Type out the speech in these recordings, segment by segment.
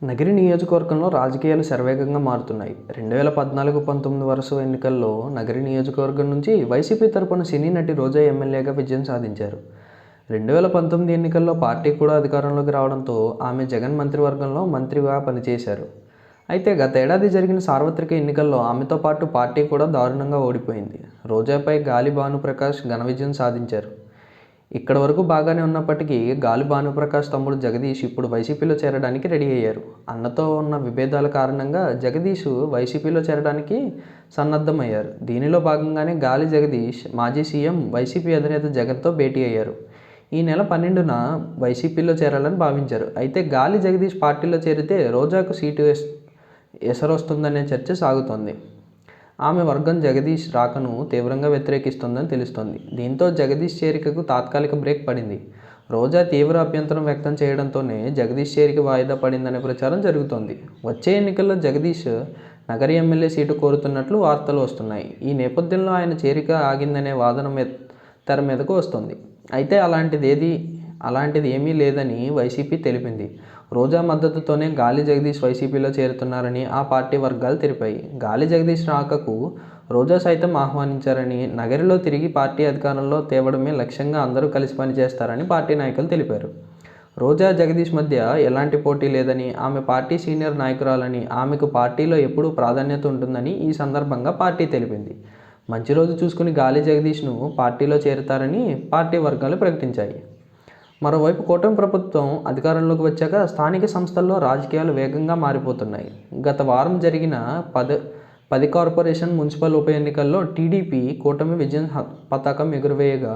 నగిరి నియోజకవర్గంలో రాజకీయాలు శరవేగంగా మారుతున్నాయి. 2014-19 వరుస ఎన్నికల్లో నగిరి నియోజకవర్గం నుంచి వైసీపీ తరపున సినీ నటి రోజా ఎమ్మెల్యేగా విజయం సాధించారు. 2019 ఎన్నికల్లో పార్టీ కూడా అధికారంలోకి రావడంతో ఆమె జగన్ మంత్రివర్గంలో మంత్రిగా పనిచేశారు. అయితే గతేడాది జరిగిన సార్వత్రిక ఎన్నికల్లో ఆమెతో పాటు పార్టీ కూడా దారుణంగా ఓడిపోయింది. రోజాపై గాలి భానుప్రకాష్ ఘన విజయం సాధించారు. ఇక్కడి వరకు బాగానే ఉన్నప్పటికీ గాలి భానుప్రకాష్ తమ్ముడు జగదీష్ ఇప్పుడు వైసీపీలో చేరడానికి రెడీ అయ్యారు. అన్నతో ఉన్న విభేదాల కారణంగా జగదీష్ వైసీపీలో చేరడానికి సన్నద్ధమయ్యారు. దీనిలో భాగంగానే గాలి జగదీష్ మాజీ సీఎం వైసీపీ అధినేత జగన్తో భేటీ అయ్యారు. ఈ నెల 12న వైసీపీలో చేరాలని భావించారు. అయితే గాలి జగదీష్ పార్టీలో చేరితే రోజాకు సీటు ఎసరొస్తుందనే చర్చ సాగుతోంది. ఆమె వర్గం జగదీష్ రాకను తీవ్రంగా వ్యతిరేకిస్తోందని తెలుస్తోంది. దీంతో జగదీష్ చేరికకు తాత్కాలిక బ్రేక్ పడింది. రోజా తీవ్ర అభ్యంతరం వ్యక్తం చేయడంతోనే జగదీష్ చేరిక వాయిదా పడిందనే ప్రచారం జరుగుతోంది. వచ్చే ఎన్నికల్లో జగదీష్ నగరి ఎమ్మెల్యే సీటు కోరుతున్నట్లు వార్తలు వస్తున్నాయి. ఈ నేపథ్యంలో ఆయన చేరిక ఆగిందనే వాదన తెర మీదకు వస్తోంది. అయితే అలాంటిది ఏమీ లేదని వైసీపీ తెలిపింది. రోజా మద్దతుతోనే గాలి జగదీష్ వైసీపీలో చేరుతున్నారని ఆ పార్టీ వర్గాలు తెలిపాయి. గాలి జగదీష్ రాకకు రోజా సైతం ఆహ్వానించారని, నగరిలో తిరిగి పార్టీ అధికారంలో తేవడమే లక్ష్యంగా అందరూ కలిసి పనిచేస్తారని పార్టీ నాయకులు తెలిపారు. రోజా జగదీష్ మధ్య ఎలాంటి పోటీ లేదని, ఆమె పార్టీ సీనియర్ నాయకురాలని, ఆమెకు పార్టీలో ఎప్పుడూ ప్రాధాన్యత ఉంటుందని ఈ సందర్భంగా పార్టీ తెలిపింది. మంచి రోజు చూసుకుని గాలి జగదీష్ను పార్టీలో చేరుతారని పార్టీ వర్గాలు ప్రకటించాయి. మరోవైపు కూటమి ప్రభుత్వం అధికారంలోకి వచ్చాక స్థానిక సంస్థల్లో రాజకీయాలు వేగంగా మారిపోతున్నాయి. గత వారం జరిగిన 10 కార్పొరేషన్, మున్సిపల్ ఉప ఎన్నికల్లో టీడీపీ కూటమి విజయం పతాకం ఎగురవేయగా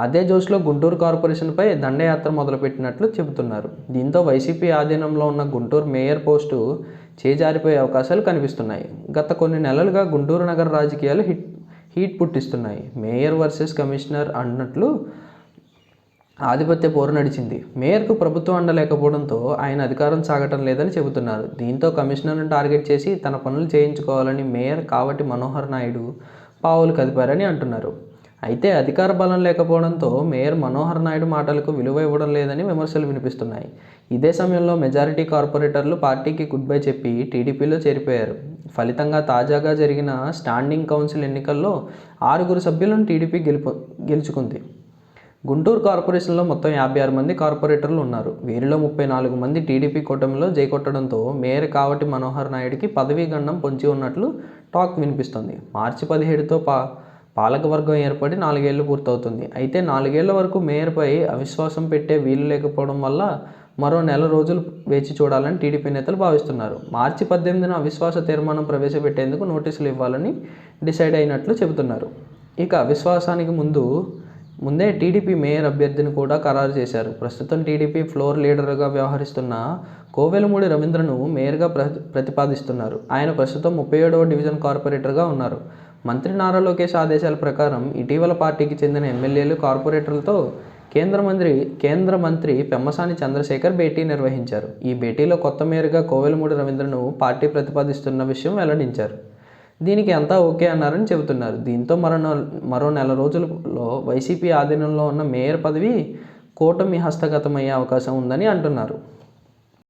అదే జోష్లో గుంటూరు కార్పొరేషన్పై దండయాత్ర మొదలుపెట్టినట్లు చెబుతున్నారు. దీంతో వైసీపీ ఆధీనంలో ఉన్న గుంటూరు మేయర్ పోస్టు చేజారిపోయే అవకాశాలు కనిపిస్తున్నాయి. గత కొన్ని నెలలుగా గుంటూరు నగర రాజకీయాలు హీట్ పుట్టిస్తున్నాయి. మేయర్ వర్సెస్ కమిషనర్ అన్నట్లు ఆధిపత్య పోరు నడిచింది. మేయర్కు ప్రభుత్వం అండలేకపోవడంతో ఆయన అధికారం సాగటం లేదని చెబుతున్నారు. దీంతో కమిషనర్ను టార్గెట్ చేసి తన పనులు చేయించుకోవాలని మేయర్ కావటి మనోహర్ నాయుడు పావులు కదిపారని అంటున్నారు. అయితే అధికార బలం లేకపోవడంతో మేయర్ మనోహర్ నాయుడు మాటలకు విలువ ఇవ్వడం లేదని విమర్శలు వినిపిస్తున్నాయి. ఇదే సమయంలో మెజారిటీ కార్పొరేటర్లు పార్టీకి గుడ్ బై చెప్పి టీడీపీలో చేరిపోయారు. ఫలితంగా తాజాగా జరిగిన స్టాండింగ్ కౌన్సిల్ ఎన్నికల్లో 6 సభ్యులను టీడీపీ గెలుచుకుంది. గుంటూరు కార్పొరేషన్లో మొత్తం 56 మంది కార్పొరేటర్లు ఉన్నారు. వీరిలో 34 మంది టీడీపీ కూటమిలో జైకొట్టడంతో మేయర్ కావటి మనోహర్ నాయుడికి పదవీ గండం పొంచి ఉన్నట్లు టాక్ వినిపిస్తోంది. మార్చి 17తో పాలకవర్గం ఏర్పడి 4 ఏళ్లు పూర్తవుతుంది. అయితే 4 ఏళ్ల వరకు మేయర్పై అవిశ్వాసం పెట్టే వీలు లేకపోవడం వల్ల మరో నెల రోజులు వేచి చూడాలని టీడీపీ నేతలు భావిస్తున్నారు. మార్చి 18న అవిశ్వాస తీర్మానం ప్రవేశపెట్టేందుకు నోటీసులు ఇవ్వాలని డిసైడ్ అయినట్లు చెబుతున్నారు. ఇక అవిశ్వాసానికి ముందే టీడీపీ మేయర్ అభ్యర్థిని కూడా ఖరారు చేశారు. ప్రస్తుతం టీడీపీ ఫ్లోర్ లీడర్గా వ్యవహరిస్తున్న కోవెలమూడి రవీంద్రను మేయర్గా ప్రతిపాదిస్తున్నారు. ఆయన ప్రస్తుతం 37వ డివిజన్ కార్పొరేటర్గా ఉన్నారు. మంత్రి నారా లోకేష్ ఆదేశాల ప్రకారం ఇటీవల పార్టీకి చెందిన ఎమ్మెల్యేలు, కార్పొరేటర్లతో కేంద్ర మంత్రి పెమ్మసాని చంద్రశేఖర్ భేటీ నిర్వహించారు. ఈ భేటీలో కొత్త మేయర్గా కోవెలమూడి రవీంద్రను పార్టీ ప్రతిపాదిస్తున్న విషయం వెల్లడించారు. దీనికి అంతా ఓకే అన్నారని చెబుతున్నారు. దీంతో మరో నెల రోజుల్లో వైసీపీ ఆధీనంలో ఉన్న మేయర్ పదవి కూటమి హస్తగతమయ్యే అవకాశం ఉందని అంటున్నారు.